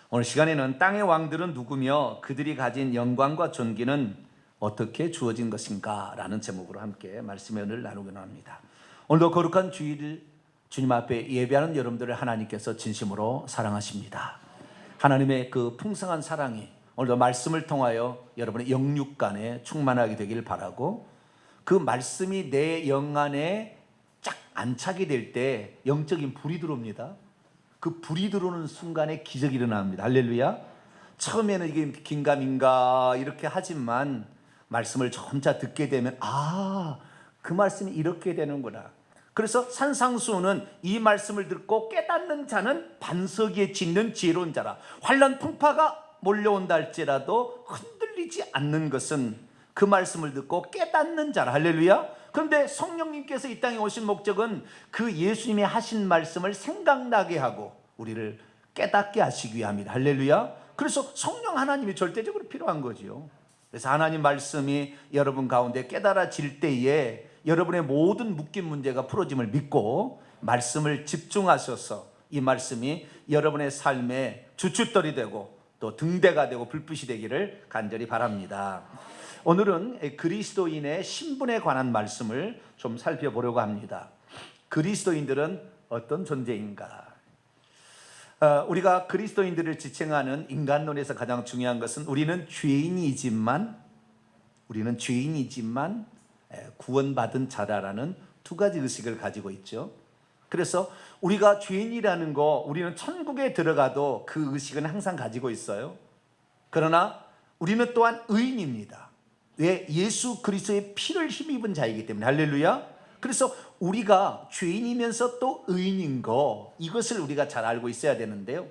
오늘 시간에는 땅의 왕들은 누구며 그들이 가진 영광과 존귀는 어떻게 주어진 것인가 라는 제목으로 함께 말씀의 은혜를 나누고자 합니다. 오늘도 거룩한 주일 주님 앞에 예배하는 여러분들을 하나님께서 진심으로 사랑하십니다. 하나님의 그 풍성한 사랑이 오늘도 말씀을 통하여 여러분의 영육간에 충만하게 되길 바라고, 그 말씀이 내 영 안에 쫙 안착이 될 때 영적인 불이 들어옵니다. 그 불이 들어오는 순간에 기적이 일어납니다. 할렐루야. 처음에는 이게 긴가민가 이렇게 하지만 말씀을 점차 듣게 되면 그 말씀이 이렇게 되는구나. 그래서 산상수훈은 이 말씀을 듣고 깨닫는 자는 반석 위에 짓는 지혜로운 자라. 환난 풍파가 몰려온다 할지라도 흔들리지 않는 것은 그 말씀을 듣고 깨닫는 자라. 할렐루야. 그런데 성령님께서 이 땅에 오신 목적은 그 예수님이 하신 말씀을 생각나게 하고 우리를 깨닫게 하시기 위함이다. 할렐루야. 그래서 성령 하나님이 절대적으로 필요한 거지요. 그래서 하나님 말씀이 여러분 가운데 깨달아질 때에 여러분의 모든 묶인 문제가 풀어짐을 믿고 말씀을 집중하셔서 이 말씀이 여러분의 삶에 주춧돌이 되고 또 등대가 되고 불빛이 되기를 간절히 바랍니다. 오늘은 그리스도인의 신분에 관한 말씀을 좀 살펴보려고 합니다. 그리스도인들은 어떤 존재인가? 우리가 그리스도인들을 지칭하는 인간론에서 가장 중요한 것은 우리는 죄인이지만 구원받은 자라라는 두 가지 의식을 가지고 있죠. 그래서 우리가 죄인이라는 거, 우리는 천국에 들어가도 그 의식은 항상 가지고 있어요. 그러나 우리는 또한 의인입니다. 왜? 예수 그리스도의 피를 힘입은 자이기 때문에. 할렐루야. 그래서 우리가 죄인이면서 또 의인인 거, 이것을 우리가 잘 알고 있어야 되는데요,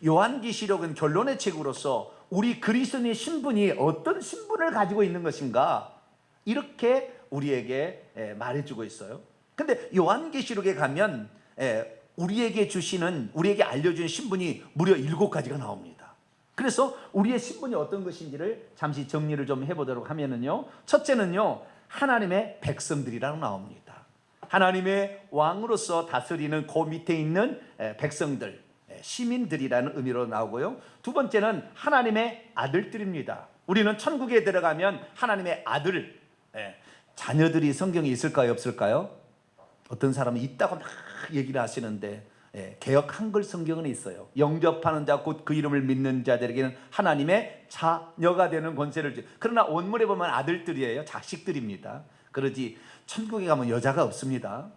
요한계시록은 결론의 책으로서 우리 그리스도인의 신분이 어떤 신분을 가지고 있는 것인가 이렇게 우리에게 말해주고 있어요. 근데 요한계시록에 가면 우리에게 알려주는 신분이 무려 7가지가 나옵니다. 그래서 우리의 신분이 어떤 것인지를 잠시 정리를 좀 해보도록 하면은요, 첫째는요, 하나님의 백성들이라고 나옵니다. 하나님의 왕으로서 다스리는 그 밑에 있는 백성들, 시민들이라는 의미로 나오고요. 두 번째는 하나님의 아들들입니다. 우리는 천국에 들어가면 하나님의 아들, 자녀들이 성경에 있을까요, 없을까요? 어떤 사람은 있다고 막 얘기를 하시는데, 개역 한글 성경은 있어요. 영접하는 자 곧 그 이름을 믿는 자들에게는 하나님의 자녀가 되는 권세를 주. 그러나 원문에 보면 아들들이에요. 자식들입니다. 그러지 천국에 가면 여자가 없습니다.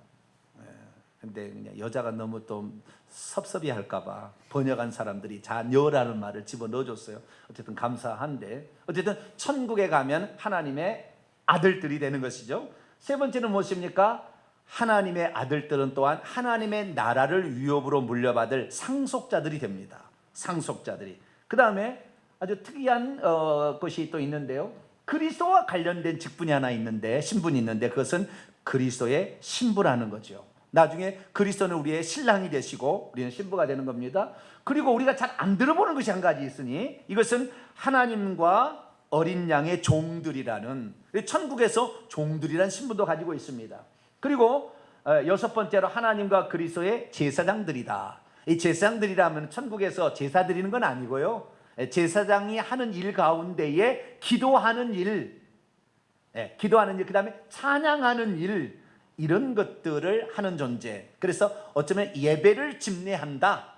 근데 그냥 여자가 너무 또 섭섭해 할까봐 번역한 사람들이 자녀라는 말을 집어넣어줬어요. 어쨌든 감사한데, 어쨌든 천국에 가면 하나님의 아들들이 되는 것이죠. 세 번째는 무엇입니까? 하나님의 아들들은 또한 하나님의 나라를 위협으로 물려받을 상속자들이 됩니다. 상속자들이. 그 다음에 아주 특이한 것이 또 있는데요, 그리스도와 관련된 직분이 하나 있는데, 신분이 있는데, 그것은 그리스도의 신부라는 거죠. 나중에 그리스도는 우리의 신랑이 되시고 우리는 신부가 되는 겁니다. 그리고 우리가 잘 안 들어보는 것이 한 가지 있으니, 이것은 하나님과 어린 양의 종들이라는, 천국에서 종들이라는 신분도 가지고 있습니다. 그리고 여섯 번째로 하나님과 그리스도의 제사장들이다. 이 제사장들이라면 천국에서 제사 드리는 건 아니고요, 제사장이 하는 일 가운데에 기도하는 일, 그 다음에 찬양하는 일, 이런 것들을 하는 존재. 그래서 어쩌면 예배를 집례한다,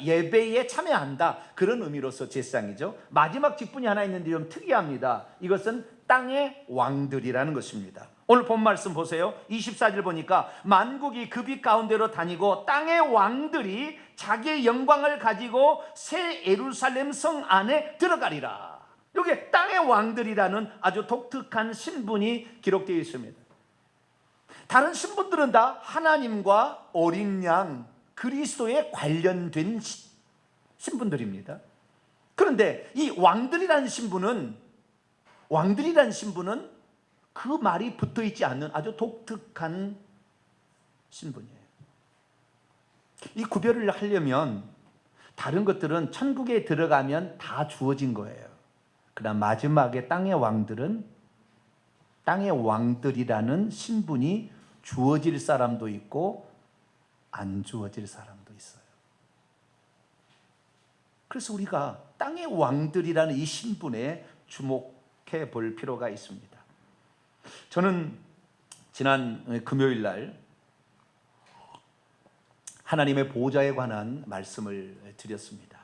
예배에 참여한다, 그런 의미로서 제사장이죠. 마지막 직분이 하나 있는데 좀 특이합니다. 이것은 땅의 왕들이라는 것입니다. 오늘 본 말씀 보세요. 24절 보니까 만국이 그 빛 가운데로 다니고 땅의 왕들이 자기의 영광을 가지고 새 예루살렘 성 안에 들어가리라. 여기 땅의 왕들이라는 아주 독특한 신분이 기록되어 있습니다. 다른 신분들은 다 하나님과 어린 양 그리스도에 관련된 신분들입니다. 그런데 이 왕들이라는 신분은 그 말이 붙어 있지 않는 아주 독특한 신분이에요. 이 구별을 하려면 다른 것들은 천국에 들어가면 다 주어진 거예요. 그러나 마지막에 땅의 왕들이라는 신분이 주어질 사람도 있고 안 주어질 사람도 있어요. 그래서 우리가 땅의 왕들이라는 이 신분에 주목해 볼 필요가 있습니다. 저는 지난 금요일 날 하나님의 보좌에 관한 말씀을 드렸습니다.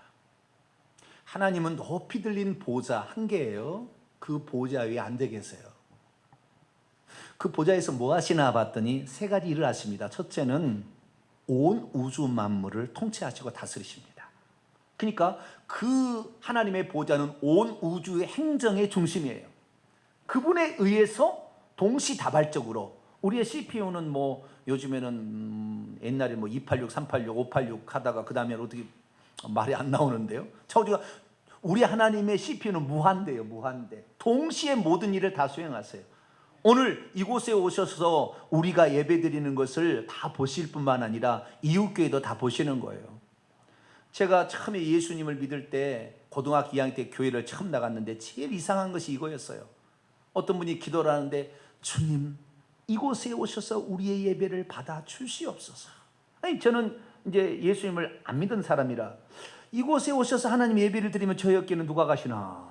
하나님은 높이 들린 보좌 한 개예요. 그 보좌 위에 앉아 계세요. 그 보좌에서 뭐 하시나 봤더니 세 가지 일을 하십니다. 첫째는 온 우주 만물을 통치하시고 다스리십니다. 그러니까 그 하나님의 보좌는 온 우주의 행정의 중심이에요. 그분에 의해서 동시다발적으로 우리의 CPU는 뭐 요즘에는 옛날에 뭐 286, 386, 586 하다가 그 다음에 어떻게 말이 안 나오는데요. 우리 하나님의 CPU는 무한대요. 무한대. 동시에 모든 일을 다 수행하세요. 오늘 이곳에 오셔서 우리가 예배드리는 것을 다 보실 뿐만 아니라 이웃교회도 다 보시는 거예요. 제가 처음에 예수님을 믿을 때 고등학교 2학년 때 교회를 처음 나갔는데 제일 이상한 것이 이거였어요. 어떤 분이 기도를 하는데 주님 이곳에 오셔서 우리의 예배를 받아 주시옵소서. 아니 저는 이제 예수님을 안 믿은 사람이라 이곳에 오셔서 하나님 예배를 드리면 저희 어깨는 누가 가시나.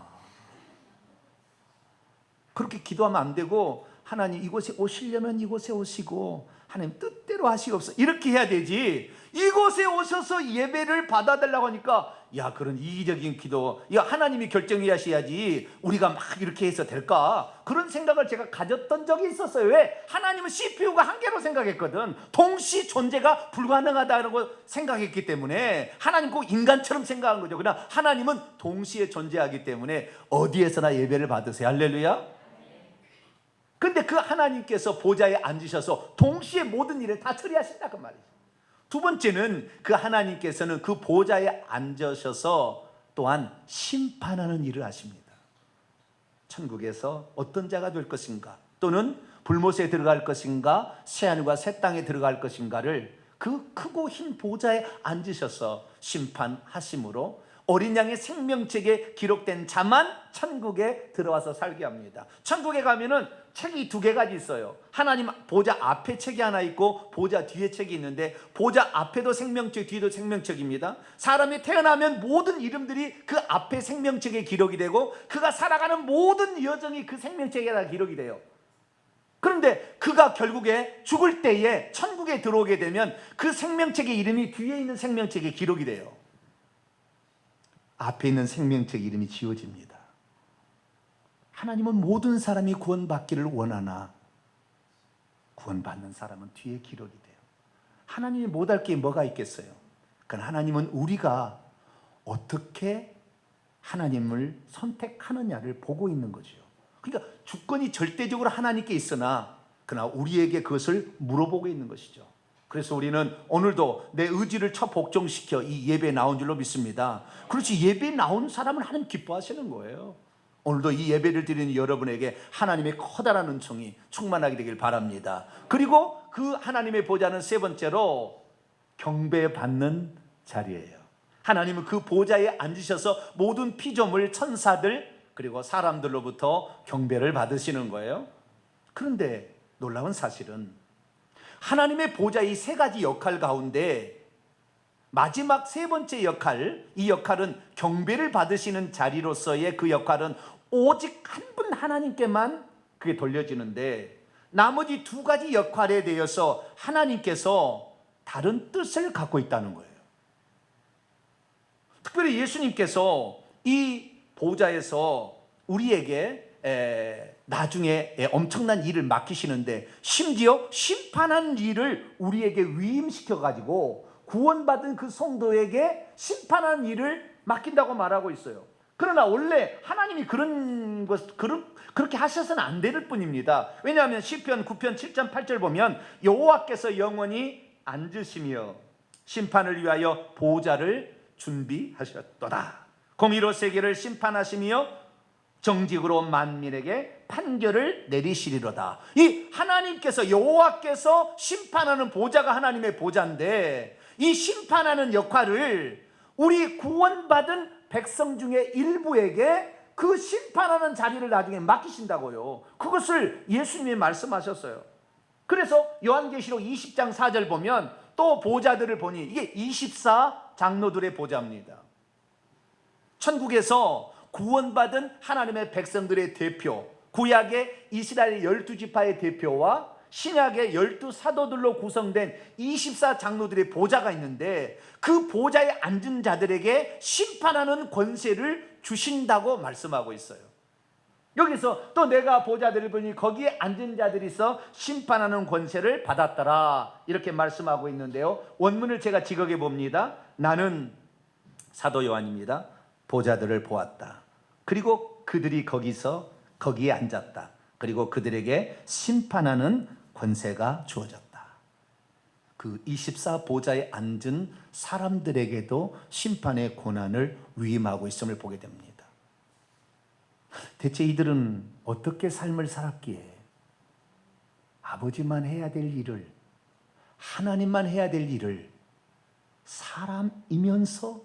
그렇게 기도하면 안 되고 하나님 이곳에 오시려면 이곳에 오시고 하나님 뜻대로 하시옵소서 이렇게 해야 되지. 이곳에 오셔서 예배를 받아달라고 하니까 야 그런 이기적인 기도 야 하나님이 결정해 하셔야지 우리가 막 이렇게 해서 될까. 그런 생각을 제가 가졌던 적이 있었어요. 왜? 하나님은 CPU가 한 개로 생각했거든. 동시 존재가 불가능하다고 생각했기 때문에 하나님 꼭 인간처럼 생각한 거죠. 그러나 하나님은 동시에 존재하기 때문에 어디에서나 예배를 받으세요. 할렐루야. 근데 그 하나님께서 보좌에 앉으셔서 동시에 모든 일을 다 처리하신다 그 말이죠. 두 번째는 그 하나님께서는 그 보좌에 앉으셔서 또한 심판하는 일을 하십니다. 천국에서 어떤 자가 될 것인가 또는 불못에 들어갈 것인가 새하늘과 새 땅에 들어갈 것인가를 그 크고 흰 보좌에 앉으셔서 심판하심으로 어린 양의 생명책에 기록된 자만 천국에 들어와서 살게 합니다. 천국에 가면은 책이 두 개가 있어요. 하나님 보좌 앞에 책이 하나 있고 보좌 뒤에 책이 있는데 보좌 앞에도 생명책 뒤에도 생명책입니다. 사람이 태어나면 모든 이름들이 그 앞에 생명책에 기록이 되고 그가 살아가는 모든 여정이 그 생명책에 다 기록이 돼요. 그런데 그가 결국에 죽을 때에 천국에 들어오게 되면 그 생명책의 이름이 뒤에 있는 생명책에 기록이 돼요. 앞에 있는 생명책 이름이 지워집니다. 하나님은 모든 사람이 구원받기를 원하나 구원받는 사람은 뒤에 기록이 돼요. 하나님이 못할 게 뭐가 있겠어요? 그러나 하나님은 우리가 어떻게 하나님을 선택하느냐를 보고 있는 거죠. 그러니까 주권이 절대적으로 하나님께 있으나 그러나 우리에게 그것을 물어보고 있는 것이죠. 그래서 우리는 오늘도 내 의지를 복종시켜 이 예배에 나온 줄로 믿습니다. 그렇지 예배에 나온 사람은 하나님 기뻐하시는 거예요. 오늘도 이 예배를 드리는 여러분에게 하나님의 커다란 은총이 충만하게 되길 바랍니다. 그리고 그 하나님의 보좌는 세 번째로 경배받는 자리예요. 하나님은 그 보좌에 앉으셔서 모든 피조물 천사들 그리고 사람들로부터 경배를 받으시는 거예요. 그런데 놀라운 사실은 하나님의 보좌 이 세 가지 역할 가운데 마지막 세 번째 역할, 이 역할은 경배를 받으시는 자리로서의 그 역할은 오직 한 분 하나님께만 그게 돌려지는데 나머지 두 가지 역할에 대해서 하나님께서 다른 뜻을 갖고 있다는 거예요. 특별히 예수님께서 이 보좌에서 우리에게 나중에 엄청난 일을 맡기시는데 심지어 심판하는 일을 우리에게 위임시켜 가지고 구원받은 그 성도에게 심판하는 일을 맡긴다고 말하고 있어요. 그러나 원래 하나님이 그렇게 하셔서는 안 될 뿐입니다. 왜냐하면 시편 9편 7절 8절 보면 여호와께서 영원히 앉으시며 심판을 위하여 보좌를 준비하셨도다. 공의로 세계를 심판하시며 정직으로 만민에게 판결을 내리시리로다. 이 하나님께서 여호와께서 심판하는 보좌가 하나님의 보좌인데 이 심판하는 역할을 우리 구원받은 백성 중에 일부에게 그 심판하는 자리를 나중에 맡기신다고요. 그것을 예수님이 말씀하셨어요. 그래서 요한계시록 20장 4절 보면 또 보좌들을 보니 이게 24 장로들의 보좌입니다. 천국에서 구원받은 하나님의 백성들의 대표, 구약의 이스라엘 12지파의 대표와 신약의 12사도들로 구성된 24장로들의 보좌가 있는데, 그 보좌에 앉은 자들에게 심판하는 권세를 주신다고 말씀하고 있어요. 여기서 또 내가 보좌들을 보니 거기에 앉은 자들이 있어 심판하는 권세를 받았더라, 이렇게 말씀하고 있는데요. 원문을 제가 지각해 봅니다. 나는 사도 요한입니다. 보좌들을 보았다. 그리고 그들이 거기에 앉았다. 그리고 그들에게 심판하는 권세가 주어졌다. 그 24보좌에 앉은 사람들에게도 심판의 권한을 위임하고 있음을 보게 됩니다. 대체 이들은 어떻게 삶을 살았기에 아버지만 해야 될 일을, 하나님만 해야 될 일을 사람이면서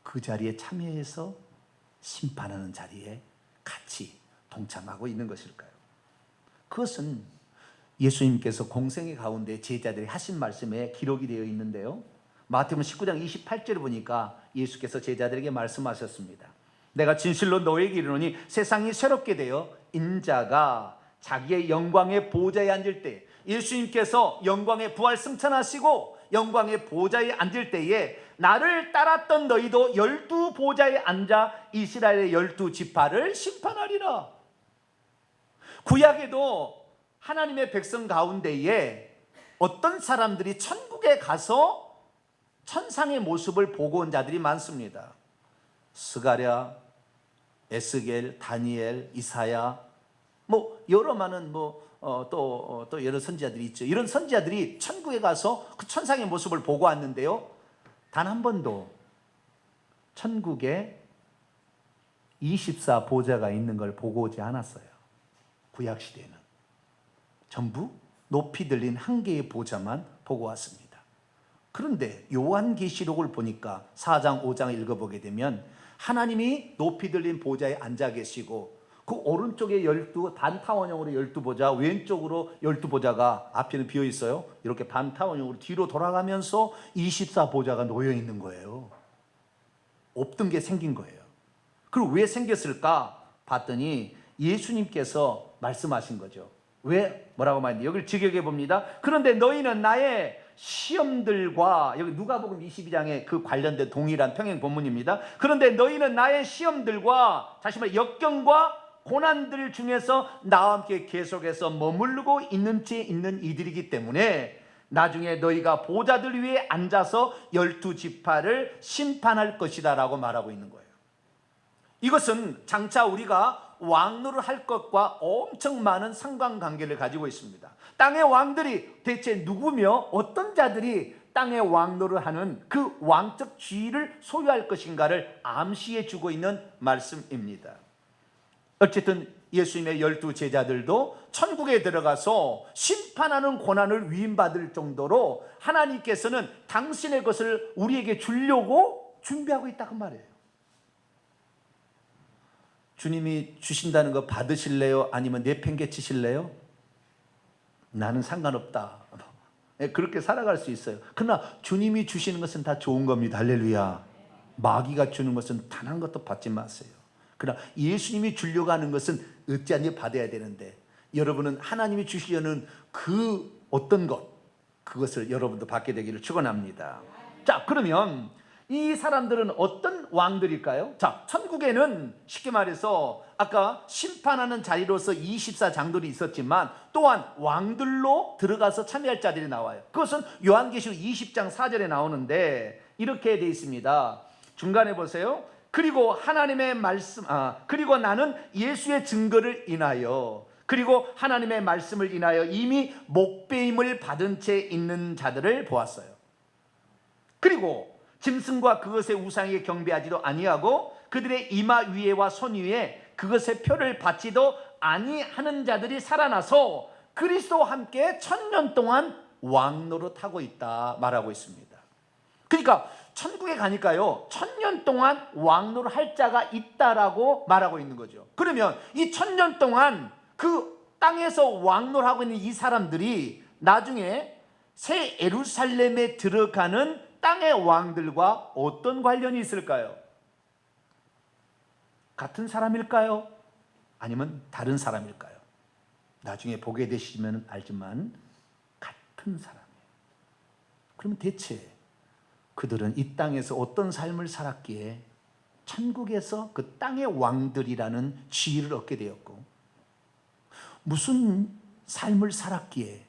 그 자리에 참여해서 심판하는 자리에 같이 동참하고 있는 것일까요? 그것은 예수님께서 공생의 가운데 제자들이 하신 말씀에 기록이 되어 있는데요. 마태복음 19장 28절을 보니까 예수께서 제자들에게 말씀하셨습니다. 내가 진실로 너에게 이르노니 세상이 새롭게 되어 인자가 자기의 영광의 보좌에 앉을 때, 예수님께서 영광의 부활 승천하시고 영광의 보좌에 앉을 때에 나를 따랐던 너희도 12보좌에 앉아 이스라엘의 12지파를 심판하리라. 구약에도 하나님의 백성 가운데에 어떤 사람들이 천국에 가서 천상의 모습을 보고 온 자들이 많습니다. 스가랴, 에스겔, 다니엘, 이사야, 여러 많은 또 여러 선지자들이 있죠. 이런 선지자들이 천국에 가서 그 천상의 모습을 보고 왔는데요, 단 한 번도 천국에 24보좌가 있는 걸 보고 오지 않았어요. 구약 시대에는 전부 높이 들린 한 개의 보좌만 보고 왔습니다. 그런데 요한계시록을 보니까 4장 5장을 읽어보게 되면 하나님이 높이 들린 보좌에 앉아 계시고, 그 오른쪽에 반타원형으로 12보좌, 왼쪽으로 12보좌가 앞에는 비어 있어요. 이렇게 반타원형으로 뒤로 돌아가면서 24보좌가 놓여 있는 거예요. 없던 게 생긴 거예요. 그리고 왜 생겼을까 봤더니 예수님께서 말씀하신 거죠. 왜? 뭐라고 말했는데 여기를 직역해 봅니다. 그런데 너희는 나의 시험들과, 여기 누가복음 22장에 그 관련된 동일한 평행 본문입니다. 그런데 너희는 나의 시험들과, 다시 말해 역경과 고난들 중에서 나와 함께 계속해서 머물고 있는 채 있는 이들이기 때문에 나중에 너희가 보좌들 위에 앉아서 12지파를 심판할 것이다 라고 말하고 있는 거예요. 이것은 장차 우리가 왕노를 할 것과 엄청 많은 상관관계를 가지고 있습니다. 땅의 왕들이 대체 누구며 어떤 자들이 땅의 왕노를 하는 그 왕적 지위를 소유할 것인가를 암시해 주고 있는 말씀입니다. 어쨌든 예수님의 12제자들도 천국에 들어가서 심판하는 권한을 위임받을 정도로 하나님께서는 당신의 것을 우리에게 주려고 준비하고 있다고 말해요. 주님이 주신다는 거 받으실래요? 아니면 내팽개치실래요? 나는 상관없다. 그렇게 살아갈 수 있어요. 그러나 주님이 주시는 것은 다 좋은 겁니다. 할렐루야. 마귀가 주는 것은 단 한 것도 받지 마세요. 그러나 예수님이 주려고 하는 것은 어찌하니 받아야 되는데, 여러분은 하나님이 주시려는 그 어떤 것, 그것을 여러분도 받게 되기를 축원합니다. 자, 그러면 이 사람들은 어떤 왕들일까요? 자, 천국에는 쉽게 말해서 아까 심판하는 자리로서 24장들이 있었지만 또한 왕들로 들어가서 참여할 자들이 나와요. 그것은 요한계시록 20장 4절에 나오는데 이렇게 되어 있습니다. 중간에 보세요. 그리고 하나님의 말씀, 그리고 나는 예수의 증거를 인하여, 그리고 하나님의 말씀을 인하여 이미 목배임을 받은 채 있는 자들을 보았어요. 그리고 짐승과 그것의 우상에게 경배하지도 아니하고 그들의 이마 위에와 손 위에 그것의 표를 받지도 아니하는 자들이 살아나서 그리스도와 함께 1000년 동안 왕노릇하고 있다 말하고 있습니다. 그러니까 천국에 가니까요 1000년 동안 왕노를 할 자가 있다라고 말하고 있는 거죠. 그러면 이 1000년 동안 그 땅에서 왕노를 하고 있는 이 사람들이 나중에 새 예루살렘에 들어가는 땅의 왕들과 어떤 관련이 있을까요? 같은 사람일까요? 아니면 다른 사람일까요? 나중에 보게 되시면 알지만 같은 사람이에요. 그럼 대체 그들은 이 땅에서 어떤 삶을 살았기에 천국에서 그 땅의 왕들이라는 지위를 얻게 되었고, 무슨 삶을 살았기에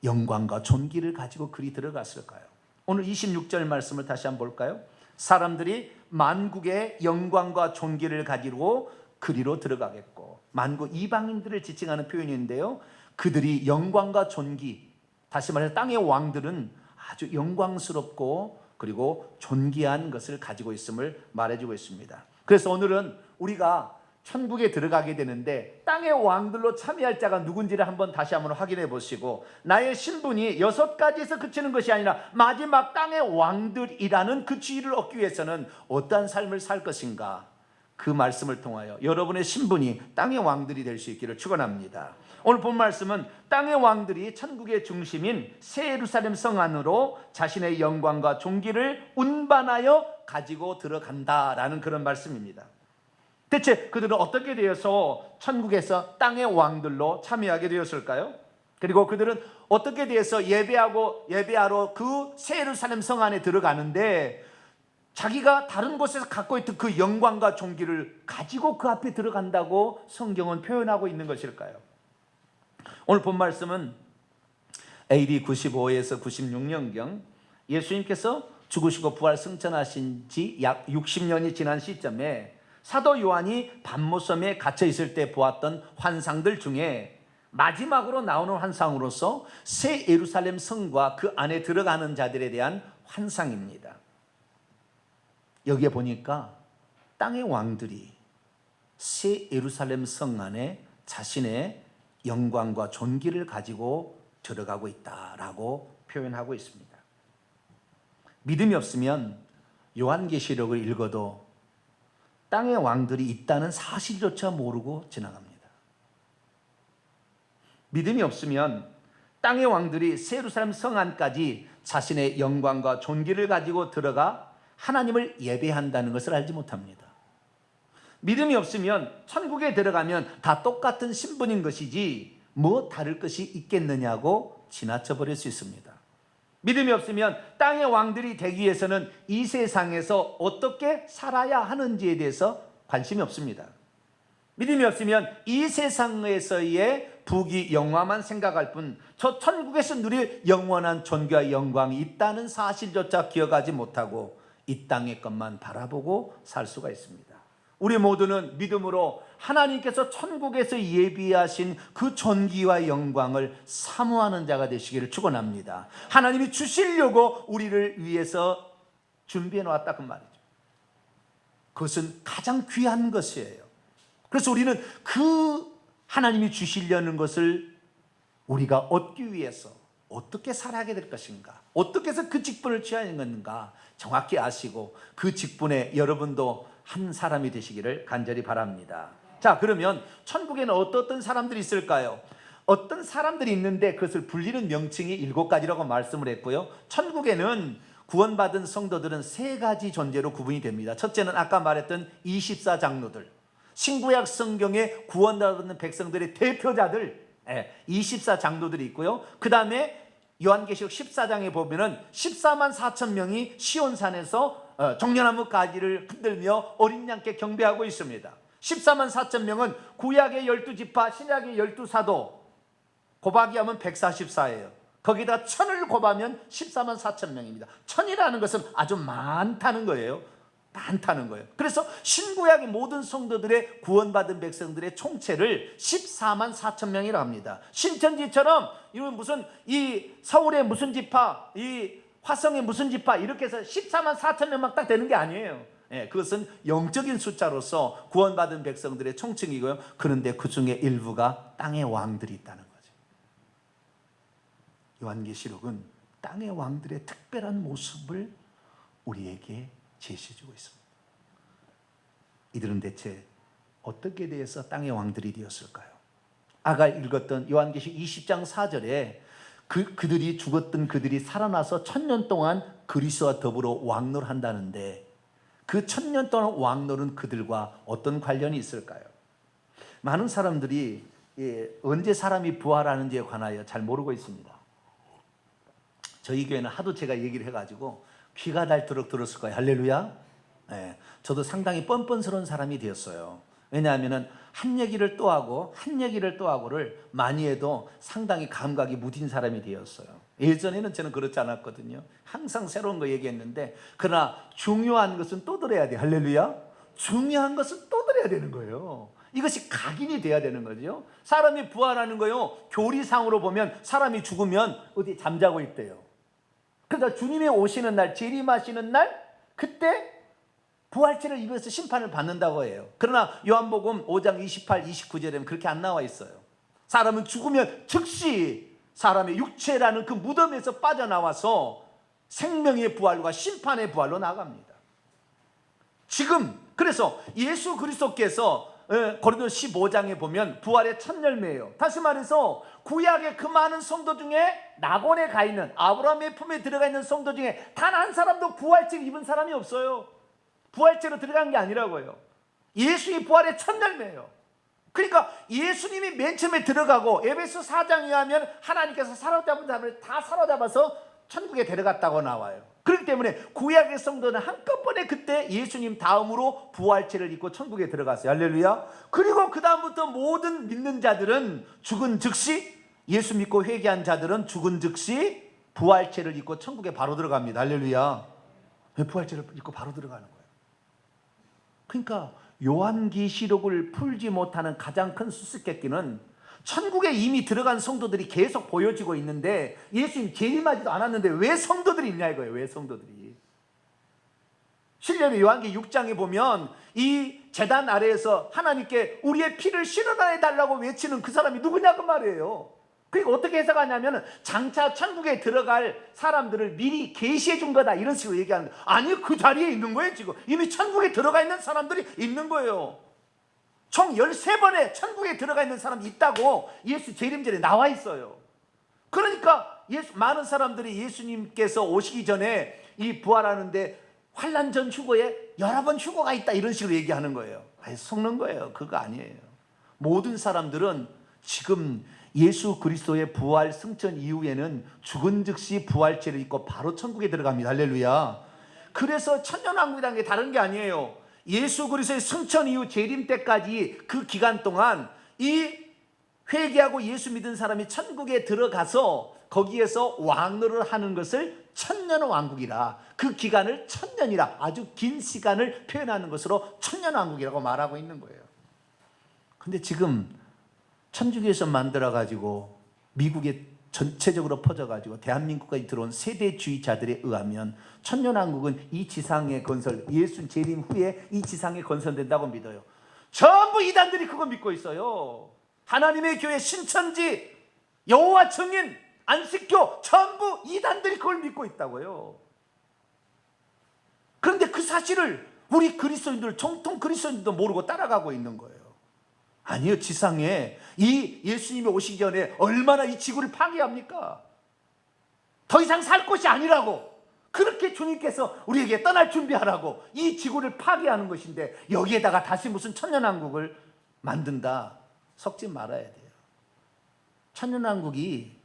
영광과 존귀를 가지고 그리 들어갔을까요? 오늘 26절 말씀을 다시 한번 볼까요? 사람들이 만국의 영광과 존귀를 가지고 그리로 들어가겠고, 만국 이방인들을 지칭하는 표현인데요, 그들이 영광과 존귀, 다시 말해서 땅의 왕들은 아주 영광스럽고 그리고 존귀한 것을 가지고 있음을 말해주고 있습니다. 그래서 오늘은 우리가 천국에 들어가게 되는데 땅의 왕들로 참여할 자가 누군지를 다시 한번 확인해 보시고, 나의 신분이 6가지에서 그치는 것이 아니라 마지막 땅의 왕들이라는 그 지위를 얻기 위해서는 어떠한 삶을 살 것인가, 그 말씀을 통하여 여러분의 신분이 땅의 왕들이 될 수 있기를 축원합니다. 오늘 본 말씀은 땅의 왕들이 천국의 중심인 새 예루살렘 성 안으로 자신의 영광과 존귀를 운반하여 가지고 들어간다라는 그런 말씀입니다. 대체 그들은 어떻게 되어서 천국에서 땅의 왕들로 참여하게 되었을까요? 그리고 그들은 어떻게 되어서 예배하러 그 새 예루살렘 성 안에 들어가는데 자기가 다른 곳에서 갖고 있던 그 영광과 존귀를 가지고 그 앞에 들어간다고 성경은 표현하고 있는 것일까요? 오늘 본 말씀은 AD 95에서 96년경 예수님께서 죽으시고 부활 승천하신 지 약 60년이 지난 시점에 사도 요한이 밤모섬에 갇혀 있을 때 보았던 환상들 중에 마지막으로 나오는 환상으로서 새 예루살렘 성과 그 안에 들어가는 자들에 대한 환상입니다. 여기에 보니까 땅의 왕들이 새 예루살렘 성 안에 자신의 영광과 존귀를 가지고 들어가고 있다라고 표현하고 있습니다. 믿음이 없으면 요한계시록을 읽어도 땅의 왕들이 있다는 사실조차 모르고 지나갑니다. 믿음이 없으면 땅의 왕들이 새 예루살렘 성 안까지 자신의 영광과 존귀를 가지고 들어가 하나님을 예배한다는 것을 알지 못합니다. 믿음이 없으면 천국에 들어가면 다 똑같은 신분인 것이지 뭐 다를 것이 있겠느냐고 지나쳐 버릴 수 있습니다. 믿음이 없으면 땅의 왕들이 되기 위해서는 이 세상에서 어떻게 살아야 하는지에 대해서 관심이 없습니다. 믿음이 없으면 이 세상에서의 부귀 영화만 생각할 뿐 저 천국에서 누릴 영원한 존귀와 영광이 있다는 사실조차 기억하지 못하고 이 땅의 것만 바라보고 살 수가 있습니다. 우리 모두는 믿음으로 하나님께서 천국에서 예비하신 그 존귀와 영광을 사모하는 자가 되시기를 축원합니다. 하나님이 주시려고 우리를 위해서 준비해 놓았다 그 말이죠. 그것은 가장 귀한 것이에요. 그래서 우리는 그 하나님이 주시려는 것을 우리가 얻기 위해서 어떻게 살아가게 될 것인가, 어떻게 해서 그 직분을 취하는 건가 정확히 아시고 그 직분에 여러분도 한 사람이 되시기를 간절히 바랍니다. 자, 그러면 천국에는 어떤 사람들이 있을까요? 어떤 사람들이 있는데 그것을 불리는 명칭이 7가지라고 말씀을 했고요. 천국에는 구원받은 성도들은 3가지 존재로 구분이 됩니다. 첫째는 아까 말했던 24장로들, 신구약 성경의 구원받은 백성들의 대표자들 24장로들이 있고요. 그 다음에 요한계시록 14장에 보면은 14만 4천 명이 시온산에서 종려나무 가지를 흔들며 어린 양께 경배하고 있습니다. 14만 4천 명은 구약의 12지파, 신약의 12사도 곱하기 하면 144예요. 거기다 1000을 곱하면 14만 4천 명입니다. 1000이라는 것은 아주 많다는 거예요. 많다는 거예요. 그래서 신구약의 모든 성도들의 구원받은 백성들의 총체를 14만 4천 명이라고 합니다. 신천지처럼 이건 무슨 이 서울의 무슨 지파, 이 화성의 무슨 지파 이렇게 해서 14만 4천 명만 딱 되는 게 아니에요. 그것은 영적인 숫자로서 구원받은 백성들의 총칭이고요. 그런데 그 중에 일부가 땅의 왕들이 있다는 거죠. 요한계시록은 땅의 왕들의 특별한 모습을 우리에게 제시해주고 있습니다. 이들은 대체 어떻게 대해서 땅의 왕들이 되었을까요? 아까 읽었던 요한계시록 20장 4절에 그들이 죽었던 그들이 살아나서 1000년 동안 그리스도와 더불어 왕노를 한다는데 그 1000년 동안 왕 노른 그들과 어떤 관련이 있을까요? 많은 사람들이 언제 사람이 부활하는지에 관하여 잘 모르고 있습니다. 저희 교회는 하도 제가 얘기를 해가지고 귀가 닳도록 들었을 거예요. 할렐루야. 저도 상당히 뻔뻔스러운 사람이 되었어요. 왜냐하면 한 얘기를 또 하고 한 얘기를 또 하고를 많이 해도 상당히 감각이 무딘 사람이 되었어요. 예전에는 저는 그렇지 않았거든요. 항상 새로운 거 얘기했는데, 그러나 중요한 것은 또 들어야 돼요. 할렐루야. 중요한 것은 또 들어야 되는 거예요. 이것이 각인이 돼야 되는 거죠. 사람이 부활하는 거요, 교리상으로 보면 사람이 죽으면 어디 잠자고 있대요. 그러니까 주님이 오시는 날, 재림하시는 날, 그때 부활체를 입어서 심판을 받는다고 해요. 그러나 요한복음 5장 28, 29절에는 그렇게 안 나와 있어요. 사람은 죽으면 즉시 사람의 육체라는 그 무덤에서 빠져나와서 생명의 부활과 심판의 부활로 나갑니다. 지금 그래서 예수 그리스도께서 고린도 15장에 보면 부활의 첫 열매예요. 다시 말해서 구약의 그 많은 성도 중에 낙원에 가 있는, 아브라함의 품에 들어가 있는 성도 중에 단 한 사람도 부활체를 입은 사람이 없어요. 부활체로 들어간 게 아니라고요. 예수의 부활의 첫 열매예요. 그러니까 예수님이 맨 처음에 들어가고 에베소 4장에 의하면 하나님께서 사로잡은 사람을 다 사로잡아서 천국에 데려갔다고 나와요. 그렇기 때문에 구약의 성도는 한꺼번에 그때 예수님 다음으로 부활체를 입고 천국에 들어갔어요. 할렐루야. 그리고 그 다음부터 모든 믿는 자들은 죽은 즉시, 예수 믿고 회개한 자들은 죽은 즉시 부활체를 입고 천국에 바로 들어갑니다. 할렐루야. 부활체를 입고 바로 들어가는 거예요. 그러니까 요한계시록을 풀지 못하는 가장 큰 수수께끼는 천국에 이미 들어간 성도들이 계속 보여지고 있는데 예수님 재림하지도 않았는데 왜 성도들이 있냐 이거예요. 왜 성도들이. 신약의 요한계 6장에 보면 이 제단 아래에서 하나님께 우리의 피를 실어내 달라고 외치는 그 사람이 누구냐고 말이에요. 그러니까 어떻게 해석하냐면 장차 천국에 들어갈 사람들을 미리 계시해 준 거다 이런 식으로 얘기하는데, 아니 그 자리에 있는 거예요. 지금 이미 천국에 들어가 있는 사람들이 있는 거예요. 총 13번에 천국에 들어가 있는 사람이 있다고 예수 재림 전에 나와 있어요. 그러니까 많은 사람들이 예수님께서 오시기 전에 이 부활하는데 환난 전 휴거에 여러 번 휴거가 있다 이런 식으로 얘기하는 거예요. 속는 거예요. 그거 아니에요. 모든 사람들은 지금 예수 그리스도의 부활 승천 이후에는 죽은 즉시 부활체를 입고 바로 천국에 들어갑니다. 할렐루야. 그래서 천년왕국이라는 게 다른 게 아니에요. 예수 그리스도의 승천 이후 재림 때까지 그 기간 동안 이 회개하고 예수 믿은 사람이 천국에 들어가서 거기에서 왕노를 하는 것을 천년왕국이라, 그 기간을 천년이라, 아주 긴 시간을 표현하는 것으로 천년왕국이라고 말하고 있는 거예요. 근데 지금 천주교에서 만들어가지고 미국에 전체적으로 퍼져가지고 대한민국까지 들어온 세대주의자들에 의하면 천년왕국은 이 지상의 건설, 예수 재림 후에 이 지상에 건설된다고 믿어요. 전부 이단들이 그거 믿고 있어요. 하나님의 교회, 신천지, 여호와 증인, 안식교 전부 이단들이 그걸 믿고 있다고요. 그런데 그 사실을 우리 그리스도인들, 정통 그리스도인들도 모르고 따라가고 있는 거예요. 아니요, 지상에 이 예수님이 오시기 전에 얼마나 이 지구를 파괴합니까? 더 이상 살 곳이 아니라고, 그렇게 주님께서 우리에게 떠날 준비하라고 이 지구를 파괴하는 것인데 여기에다가 다시 무슨 천년왕국을 만든다, 섞지 말아야 돼요. 천년왕국이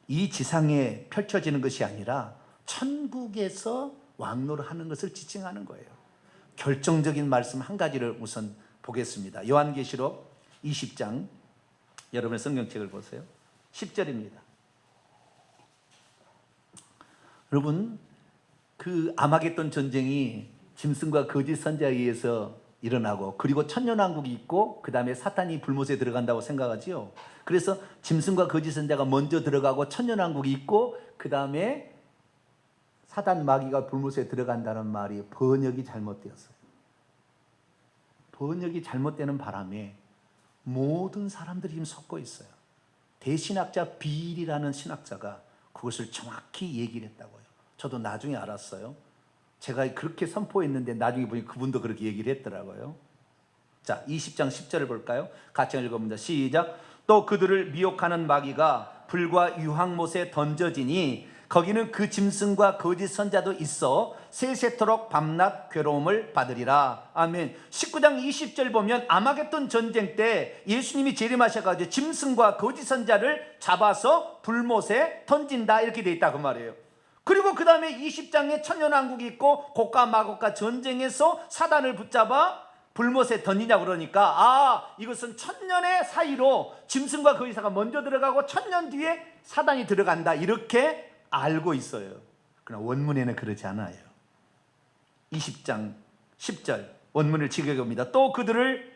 이 지상에 펼쳐지는 것이 아니라 천국에서 왕노를 하는 것을 지칭하는 거예요. 결정적인 말씀 한 가지를 우선 보겠습니다. 요한계시록 20장, 여러분의 성경책을 보세요. 10절입니다. 여러분, 그 아마겟돈 전쟁이 짐승과 거짓 선자에 의해서 일어나고, 그리고 천년왕국이 있고 그 다음에 사탄이 불못에 들어간다고 생각하지요. 그래서 짐승과 거짓 선자가 먼저 들어가고 천년왕국이 있고 그 다음에 사단 마귀가 불못에 들어간다는 말이 번역이 잘못되었어요. 번역이 잘못되는 바람에 모든 사람들이 지금 섞고 있어요. 대신학자 빌이라는 신학자가 그것을 정확히 얘기를 했다고요. 저도 나중에 알았어요. 제가 그렇게 선포했는데 나중에 보니 그분도 그렇게 얘기를 했더라고요. 자, 20장 10절을 볼까요? 같이 읽어봅니다. 시작. 또 그들을 미혹하는 마귀가 불과 유황못에 던져지니 거기는 그 짐승과 거짓 선자도 있어 세세토록 밤낮 괴로움을 받으리라. 아멘. 19장 20절 보면 아마겟돈 전쟁 때 예수님이 재림하셔가지고 짐승과 거짓 선자를 잡아서 불못에 던진다 이렇게 돼 있다 그 말이에요. 그리고 그 다음에 20장에 천년왕국이 있고 곡과 마곡과 전쟁에서 사단을 붙잡아 불못에 던지냐 그러니까 이것은 천년의 사이로 짐승과 그 이사가 먼저 들어가고 천년 뒤에 사단이 들어간다 이렇게 알고 있어요. 그러나 원문에는 그러지 않아요. 20장 10절 원문을 지켜봅니다. 또 그들을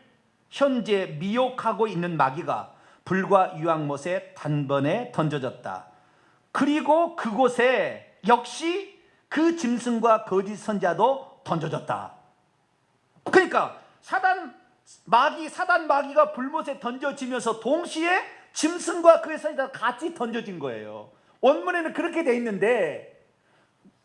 현재 미혹하고 있는 마귀가 불과 유황못에 단번에 던져졌다. 그리고 그곳에 역시 그 짐승과 거짓 선자도 던져졌다. 그러니까 사단 마귀가 불못에 던져지면서 동시에 짐승과 그의 선지자가 같이 던져진 거예요. 원문에는 그렇게 돼 있는데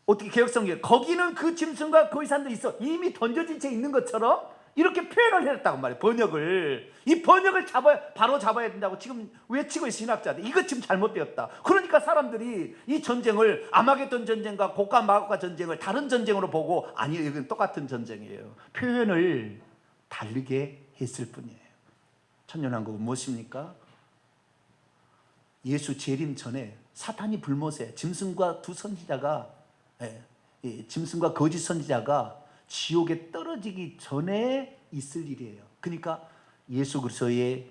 어떻게 개역성경에 거기는 그 짐승과 그의 산도 있어 이미 던져진 채 있는 것처럼 이렇게 표현을 했다고 말이에요. 번역을 이 번역을 바로 잡아야 된다고 지금 외치고 있어요. 신학자들 이거 지금 잘못되었다. 그러니까 사람들이 이 전쟁을 아마겟돈 전쟁과 곡과 마곡과 전쟁을 다른 전쟁으로 보고 아니 이건 똑같은 전쟁이에요. 표현을 다르게 했을 뿐이에요. 천년왕국은 무엇입니까? 예수 재림 전에 사탄이 불못에 짐승과 두 선지자가 짐승과 거짓 선지자가 지옥에 떨어지기 전에 있을 일이에요. 그러니까 예수 그리스도의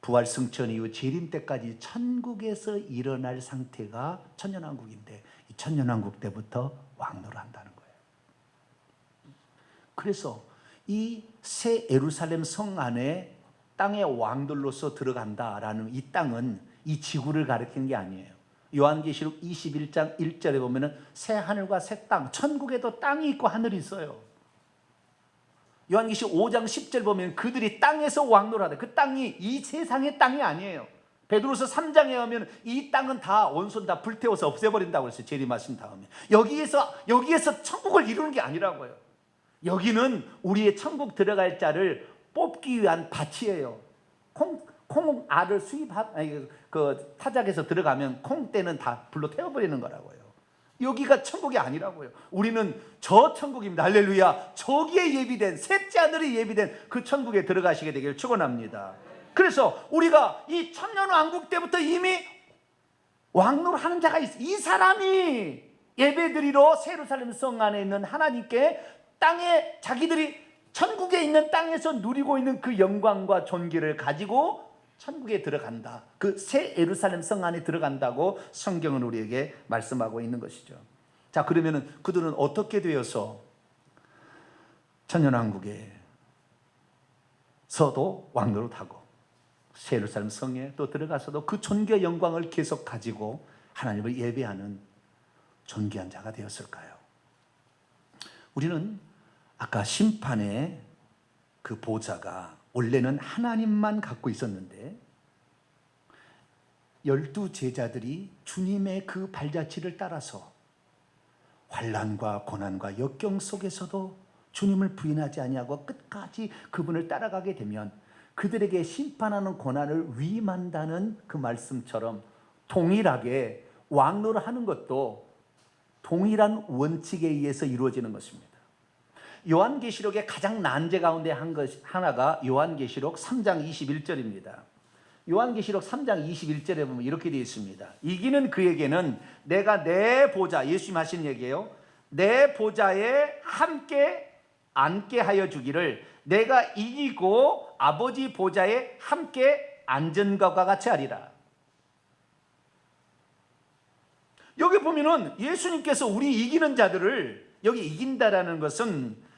부활 승천 이후 재림 때까지 천국에서 일어날 상태가 천년왕국인데 이 천년왕국 때부터 왕노를 한다는 거예요. 그래서 이 새 예루살렘 성 안에 땅의 왕들로서 들어간다라는 이 땅은 이 지구를 가리키는 게 아니에요. 요한계시록 21장 1절에 보면은 새 하늘과 새 땅, 천국에도 땅이 있고 하늘이 있어요. 요한계시록 5장 10절 보면 그들이 땅에서 왕노라다. 그 땅이 이 세상의 땅이 아니에요. 베드로서 3장에 오면 이 땅은 다 원손 다 불태워서 없애버린다고 했어요. 재림하신 다음에 여기에서 천국을 이루는 게 아니라고요. 여기는 우리의 천국 들어갈 자를 뽑기 위한 밭이에요. 콩알을 그 타작에서 들어가면 콩대는 다 불로 태워버리는 거라고요. 여기가 천국이 아니라고요. 우리는 저 천국입니다. 할렐루야. 저기에 예비된 셋째 하늘이 예비된 그 천국에 들어가시게 되기를 축원합니다. 그래서 우리가 이 천년왕국 때부터 이미 왕노를 하는 자가 있어요. 이 사람이 예배드리러 예루살렘 성 안에 있는 하나님께 땅에 자기들이 천국에 있는 땅에서 누리고 있는 그 영광과 존귀를 가지고 천국에 들어간다. 그 새 예루살렘 성 안에 들어간다고 성경은 우리에게 말씀하고 있는 것이죠. 자, 그러면은 그들은 어떻게 되어서 천년왕국에서도 왕노를 하고 새 예루살렘 성에 또 들어가서도 그 존귀와 영광을 계속 가지고 하나님을 예배하는 존귀한 자가 되었을까요? 우리는 아까 심판의 그 보좌가 원래는 하나님만 갖고 있었는데 12 제자들이 주님의 그 발자취를 따라서 환난과 고난과 역경 속에서도 주님을 부인하지 아니하고 끝까지 그분을 따라가게 되면 그들에게 심판하는 고난을 위임한다는 그 말씀처럼 동일하게 왕노를 하는 것도 동일한 원칙에 의해서 이루어지는 것입니다. 요한계시록의 가장 난제 가운데 하나가 요한계시록 3장 21절입니다. 요한계시록 3장 21절에 보면 이렇게 되어 있습니다. 이기는 그에게는 내가 내 보좌, 예수님 하신 얘기예요. 내 보좌에 함께 앉게 하여 주기를 내가 이기고 아버지 보좌에 함께 앉은 것과 같이 하리라. 여기 보면은 예수님께서 우리 이기는 자들을 여기 이긴다라는 것은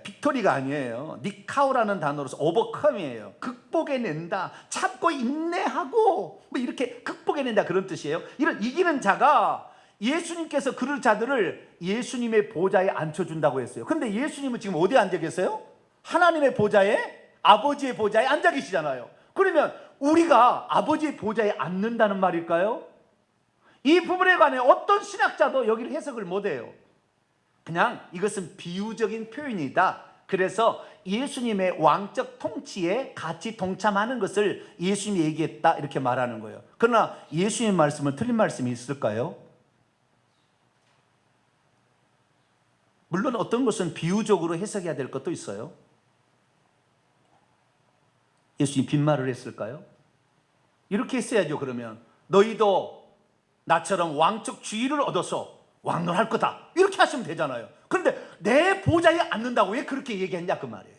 빅토리가 아니에요. 니카오라는 단어로서 오버컴이에요. 극복해낸다, 참고 인내하고 뭐 이렇게 극복해낸다 그런 뜻이에요. 이런 이기는 자가 예수님께서 그럴 자들을 예수님의 보좌에 앉혀준다고 했어요. 그런데 예수님은 지금 어디에 앉아 계세요? 하나님의 보좌에, 아버지의 보좌에 앉아 계시잖아요. 그러면 우리가 아버지의 보좌에 앉는다는 말일까요? 이 부분에 관해 어떤 신학자도 여기를 해석을 못해요. 그냥 이것은 비유적인 표현이다. 그래서 예수님의 왕적 통치에 같이 동참하는 것을 예수님이 얘기했다 이렇게 말하는 거예요. 그러나 예수님의 말씀은 틀린 말씀이 있을까요? 물론 어떤 것은 비유적으로 해석해야 될 것도 있어요. 예수님이 빈말을 했을까요? 이렇게 했어야죠. 그러면 너희도 나처럼 왕적 지위를 얻어서 왕노할 거다, 이렇게 하시면 되잖아요. 그런데 내 보좌에 앉는다고 왜 그렇게 얘기했냐 그 말이에요.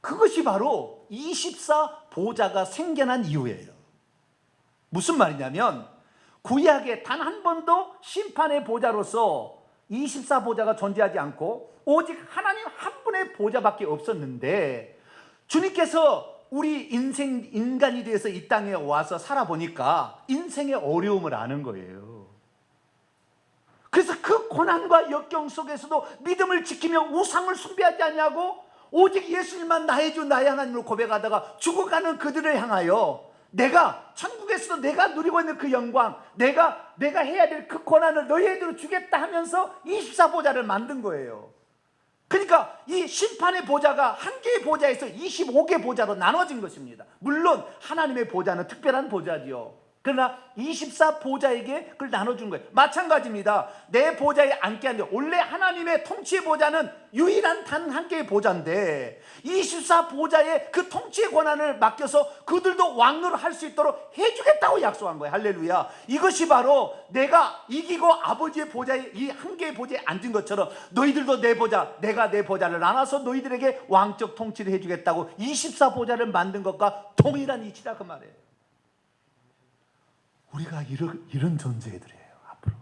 그것이 바로 24 보좌가 생겨난 이유예요. 무슨 말이냐면 구약에 단 한 번도 심판의 보좌로서 24 보좌가 존재하지 않고 오직 하나님 한 분의 보좌밖에 없었는데, 주님께서 우리 인간이 되어서 이 땅에 와서 살아보니까 인생의 어려움을 아는 거예요. 그래서 그 고난과 역경 속에서도 믿음을 지키며 우상을 숭배하지 않냐고 오직 예수님만 나의 주 나의 하나님을 고백하다가 죽어가는 그들을 향하여 내가 천국에서도 내가 누리고 있는 그 영광, 내가 해야 될 그 고난을 너희에게로 주겠다 하면서 24 보좌를 만든 거예요. 그러니까 이 심판의 보좌가 한 개의 보좌에서 25개 보좌로 나눠진 것입니다. 물론 하나님의 보좌는 특별한 보좌지요. 그러나 24 보좌에게 그걸 나눠준 거예요. 마찬가지입니다. 내 보좌에 앉게 하는데, 원래 하나님의 통치의 보좌는 유일한 단 한 개의 보좌인데 24 보좌에 그 통치의 권한을 맡겨서 그들도 왕노를 할 수 있도록 해주겠다고 약속한 거예요. 할렐루야. 이것이 바로 내가 이기고 아버지의 보좌에, 이 한 개의 보좌에 앉은 것처럼 너희들도 내 보좌, 내가 내 보좌를 나눠서 너희들에게 왕적 통치를 해주겠다고 24 보좌를 만든 것과 동일한 이치다 그 말이에요. 우리가 이런 존재들이에요. 앞으로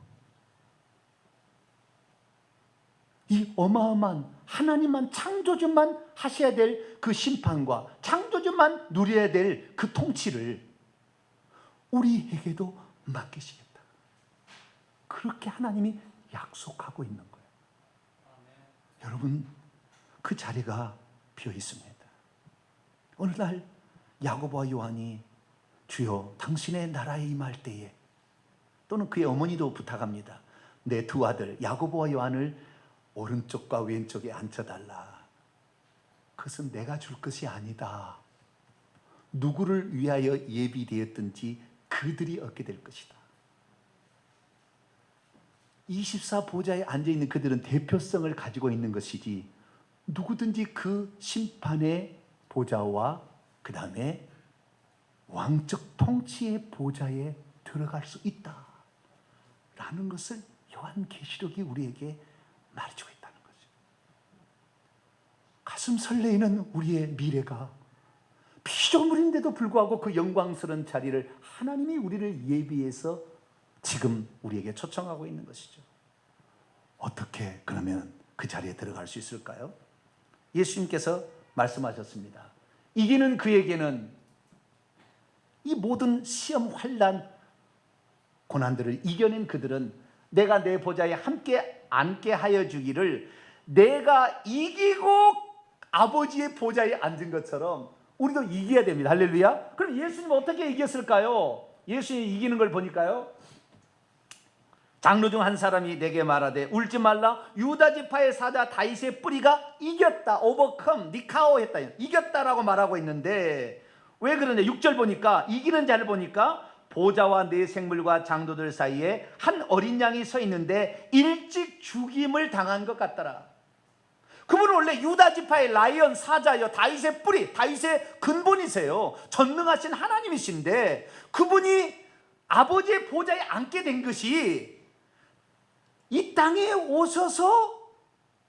이 어마어마한 하나님만, 창조주만 하셔야 될 그 심판과 창조주만 누려야 될 그 통치를 우리에게도 맡기시겠다, 그렇게 하나님이 약속하고 있는 거예요. 여러분, 그 자리가 비어 있습니다. 어느 날 야고보와 요한이 주여 당신의 나라에 임할 때에, 또는 그의 어머니도 부탁합니다. 내 두 아들 야고보와 요한을 오른쪽과 왼쪽에 앉혀달라. 그것은 내가 줄 것이 아니다. 누구를 위하여 예비되었든지 그들이 얻게 될 것이다. 24 보좌에 앉아있는 그들은 대표성을 가지고 있는 것이지 누구든지 그 심판의 보좌와 그 다음에 왕적 통치의 보좌에 들어갈 수 있다라는 것을 요한계시록이 우리에게 말해주고 있다는 거죠. 가슴 설레이는 우리의 미래가 피조물인데도 불구하고 그 영광스러운 자리를 하나님이 우리를 예비해서 지금 우리에게 초청하고 있는 것이죠. 어떻게 그러면 그 자리에 들어갈 수 있을까요? 예수님께서 말씀하셨습니다. 이기는 그에게는 이 모든 시험, 환난, 고난들을 이겨낸 그들은 내가 내 보좌에 함께 앉게 하여 주기를, 내가 이기고 아버지의 보좌에 앉은 것처럼 우리도 이겨야 됩니다. 할렐루야. 그럼 예수님은 어떻게 이겼을까요? 예수님이 이기는 걸 보니까요, 장로 중 한 사람이 내게 말하되 울지 말라, 유다 지파의 사자 다윗의 뿌리가 이겼다, 오버컴, 니카오 했다, 이겼다라고 말하고 있는데 왜 그러냐? 6절 보니까 이기는 자를 보니까 보좌와 네 생물과 장로들 사이에 한 어린 양이 서 있는데 일찍 죽임을 당한 것 같더라. 그분은 원래 유다 지파의 라이언, 사자요, 다윗의 뿌리, 다윗의 근본이세요. 전능하신 하나님이신데 그분이 아버지의 보좌에 앉게 된 것이 이 땅에 오셔서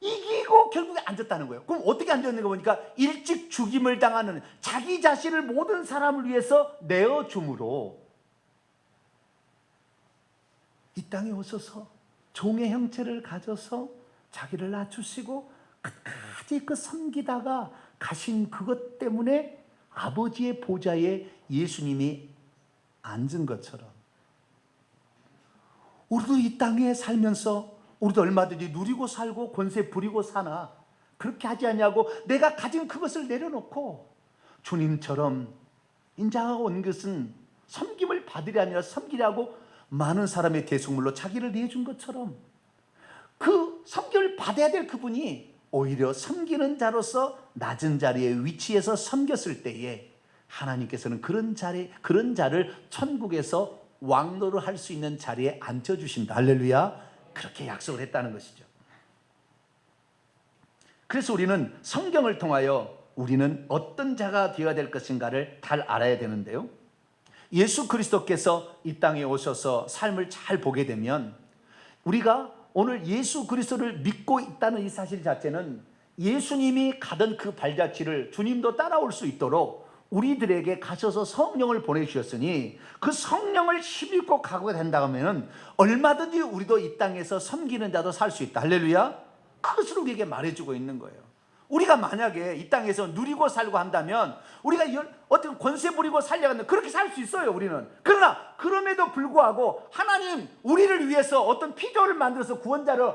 이기고 결국에 앉았다는 거예요. 그럼 어떻게 앉았는가 보니까 일찍 죽임을 당하는, 자기 자신을 모든 사람을 위해서 내어줌으로 이 땅에 오셔서 종의 형체를 가져서 자기를 낮추시고 끝까지 그 섬기다가 가신 그것 때문에 아버지의 보좌에 예수님이 앉은 것처럼 우리도 이 땅에 살면서 우리도 얼마든지 누리고 살고 권세 부리고 사나 그렇게 하지 않냐고 내가 가진 그것을 내려놓고 주님처럼 인자가 온 것은 섬김을 받으려 아니라 섬기려고 많은 사람의 대속물로 자기를 내준 것처럼 그 섬김을 받아야 될 그분이 오히려 섬기는 자로서 낮은 자리에 위치해서 섬겼을 때에 하나님께서는 그런 자를 천국에서 왕노를 할 수 있는 자리에 앉혀주신다. 할렐루야. 그렇게 약속을 했다는 것이죠. 그래서 우리는 성경을 통하여 우리는 어떤 자가 되어야 될 것인가를 잘 알아야 되는데요, 예수 그리스도께서 이 땅에 오셔서 삶을 잘 보게 되면 우리가 오늘 예수 그리스도를 믿고 있다는 이 사실 자체는 예수님이 가던 그 발자취를 주님도 따라올 수 있도록 우리들에게 가셔서 성령을 보내주셨으니 그 성령을 힘입고 가고 된다면 얼마든지 우리도 이 땅에서 섬기는 자도 살 수 있다. 할렐루야. 그것을 우리에게 말해주고 있는 거예요. 우리가 만약에 이 땅에서 누리고 살고 한다면 우리가 어떤 권세 부리고 살려고 하는데 그렇게 살 수 있어요, 우리는. 그러나 그럼에도 불구하고 하나님 우리를 위해서 어떤 필요를 만들어서 구원자를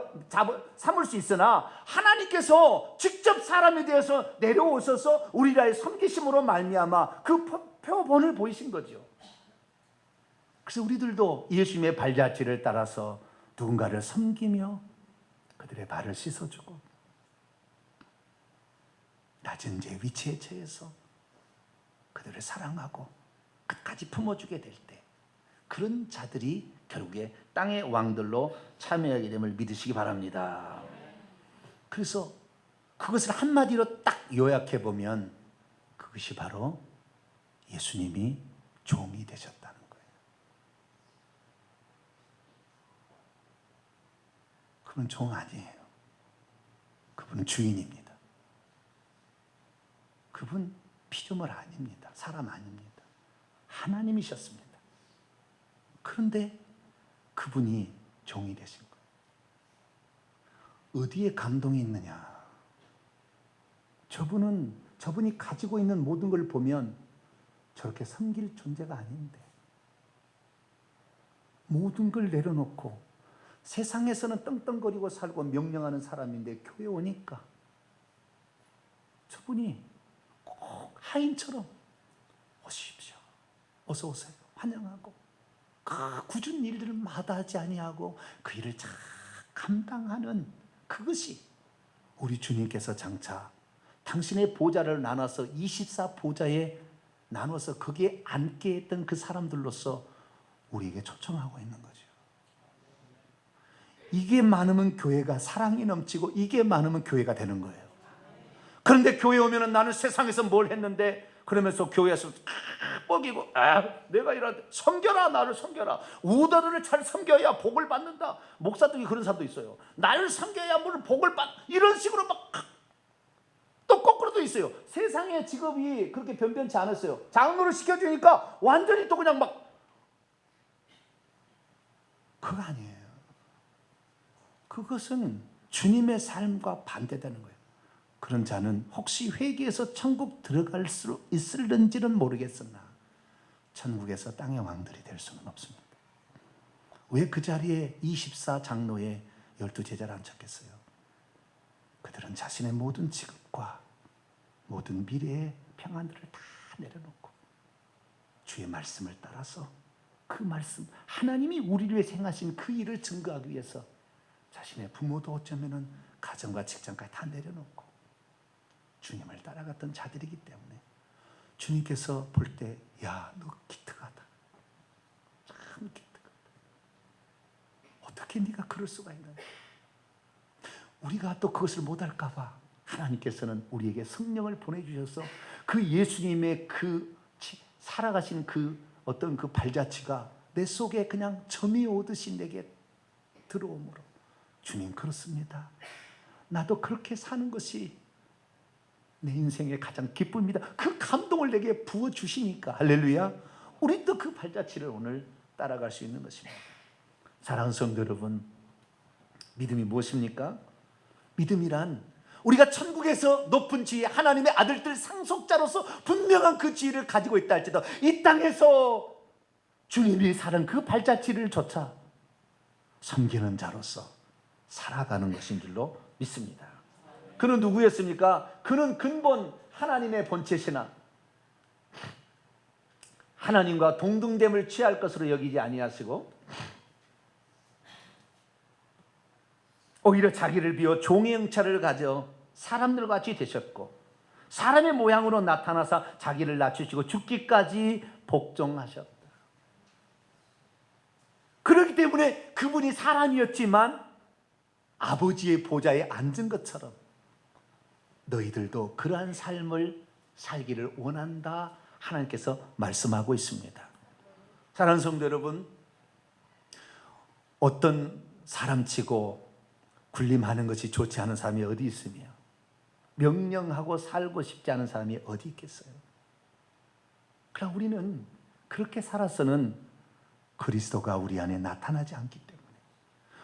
삼을 수 있으나 하나님께서 직접 사람에 대해서 내려오셔서 우리를 섬기심으로 말미암아 그 표본을 보이신 거죠. 그래서 우리들도 예수님의 발자취를 따라서 누군가를 섬기며 그들의 발을 씻어주고 낮은 제 위치에 처해서 그들을 사랑하고 끝까지 품어주게 될 때 그런 자들이 결국에 땅의 왕들로 참여하게 됨을 믿으시기 바랍니다. 그래서 그것을 한마디로 딱 요약해 보면 그것이 바로 예수님이 종이 되셨다는 거예요. 그분은 종 아니에요. 그분은 주인입니다. 그분 피조물 아닙니다. 사람 아닙니다. 하나님이셨습니다. 그런데 그분이 종이 되신 거예요. 어디에 감동이 있느냐? 저분이 가지고 있는 모든 걸 보면 저렇게 섬길 존재가 아닌데 모든 걸 내려놓고 세상에서는 떵떵거리고 살고 명령하는 사람인데 교회 오니까 저분이 하인처럼 오십시오, 어서 오세요, 환영하고 그 굳은 일들을 마다하지 아니하고 그 일을 잘 감당하는 그것이 우리 주님께서 장차 당신의 보좌를 나눠서 24 보좌에 나눠서 거기에 앉게 했던 그 사람들로서 우리에게 초청하고 있는 거죠. 이게 많으면 교회가 사랑이 넘치고 이게 많으면 교회가 되는 거예요. 그런데 교회 오면은 나는 세상에서 뭘 했는데 그러면서 교회에서 뻐기고 내가 이런데 섬겨라, 나를 섬겨라. 우더를 잘 섬겨야 복을 받는다. 목사들이 그런 사람도 있어요. 나를 섬겨야 뭘 복을 받 이런 식으로 막 또 거꾸로도 있어요. 세상의 직업이 그렇게 변변치 않았어요. 장로를 시켜주니까 완전히 또 그냥 막 그거 아니에요. 그것은 주님의 삶과 반대되는 거예요. 그런 자는 혹시 회개해서 천국 들어갈 수 있을는지는 모르겠으나 천국에서 땅의 왕들이 될 수는 없습니다. 왜 그 자리에 24 장로의 12제자를 앉혔겠어요? 그들은 자신의 모든 직업과 모든 미래의 평안들을 다 내려놓고 주의 말씀을 따라서 그 말씀, 하나님이 우리를 위해 행하신 그 일을 증거하기 위해서 자신의 부모도 어쩌면은 가정과 직장까지 다 내려놓고 주님을 따라갔던 자들이기 때문에 주님께서 볼 때 야, 너 기특하다, 참 기특하다, 어떻게 네가 그럴 수가 있나. 우리가 또 그것을 못할까 봐 하나님께서는 우리에게 성령을 보내주셔서 그 예수님의 그 살아가신 그 어떤 그 발자취가 내 속에 그냥 점이 오듯이 내게 들어오므로 주님 그렇습니다, 나도 그렇게 사는 것이 내 인생의 가장 기쁨입니다. 그 감동을 내게 부어주시니까 할렐루야, 우리도 그 발자취를 오늘 따라갈 수 있는 것입니다. 사랑하는 성도 여러분, 믿음이 무엇입니까? 믿음이란 우리가 천국에서 높은 지위, 하나님의 아들들 상속자로서 분명한 그 지위를 가지고 있다 할지라도 이 땅에서 주님이 사는 그 발자취를 조차 섬기는 자로서 살아가는 것인 줄로 믿습니다. 그는 누구였습니까? 그는 근본 하나님의 본체시나 하나님과 동등됨을 취할 것으로 여기지 아니하시고 오히려 자기를 비워 종의 형체를 가져 사람들과 같이 되셨고 사람의 모양으로 나타나사 자기를 낮추시고 죽기까지 복종하셨다. 그렇기 때문에 그분이 사람이었지만 아버지의 보좌에 앉은 것처럼 너희들도 그러한 삶을 살기를 원한다, 하나님께서 말씀하고 있습니다. 사랑하는 성도 여러분, 어떤 사람치고 군림하는 것이 좋지 않은 사람이 어디 있으며 명령하고 살고 싶지 않은 사람이 어디 있겠어요? 그러나 우리는 그렇게 살아서는 그리스도가 우리 안에 나타나지 않기 때문에,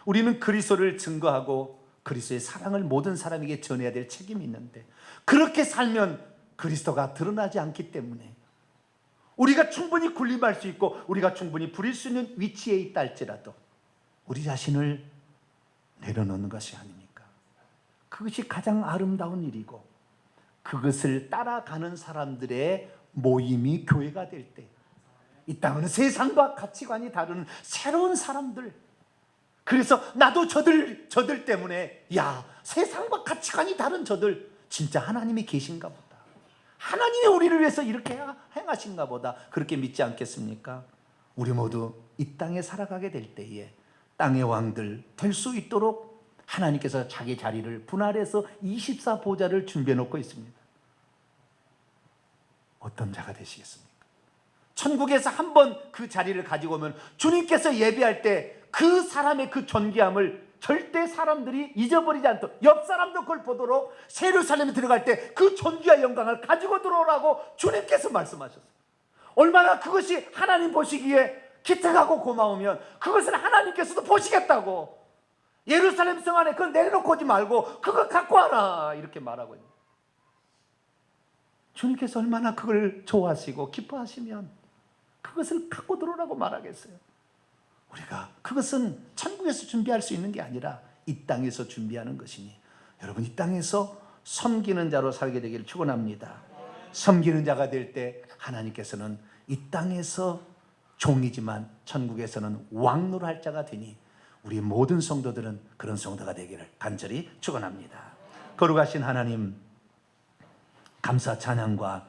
우리는 그리스도를 증거하고 그리스도의 사랑을 모든 사람에게 전해야 될 책임이 있는데, 그렇게 살면 그리스도가 드러나지 않기 때문에 우리가 충분히 군림할 수 있고 우리가 충분히 부릴 수 있는 위치에 있다 할지라도 우리 자신을 내려놓는 것이 아닙니까? 그것이 가장 아름다운 일이고, 그것을 따라가는 사람들의 모임이 교회가 될 때, 이 땅은 세상과 가치관이 다른 새로운 사람들, 그래서 나도 저들 때문에, 야, 세상과 가치관이 다른 저들 진짜 하나님이 계신가 보다, 하나님이 우리를 위해서 이렇게 행하신가 보다, 그렇게 믿지 않겠습니까? 우리 모두 이 땅에 살아가게 될 때에 땅의 왕들 될 수 있도록 하나님께서 자기 자리를 분할해서 24보좌를 준비해 놓고 있습니다. 어떤 자가 되시겠습니까? 천국에서 한번 그 자리를 가지고 오면 주님께서 예배할 때 그 사람의 그 존귀함을 절대 사람들이 잊어버리지 않도록, 옆 사람도 그걸 보도록 예루살렘에 들어갈 때 그 존귀와 영광을 가지고 들어오라고 주님께서 말씀하셨어요. 얼마나 그것이 하나님 보시기에 기특하고 고마우면 그것을 하나님께서도 보시겠다고, 예루살렘 성 안에 그걸 내려놓고 오지 말고 그거 갖고 와라, 이렇게 말하고 있는, 주님께서 얼마나 그걸 좋아하시고 기뻐하시면 그것을 갖고 들어오라고 말하겠어요. 우리가 그것은 천국에서 준비할 수 있는 게 아니라 이 땅에서 준비하는 것이니, 여러분 이 땅에서 섬기는 자로 살게 되기를 축원합니다. 섬기는 자가 될 때 하나님께서는 이 땅에서 종이지만 천국에서는 왕노할 자가 되니, 우리 모든 성도들은 그런 성도가 되기를 간절히 축원합니다. 거룩하신 하나님, 감사 찬양과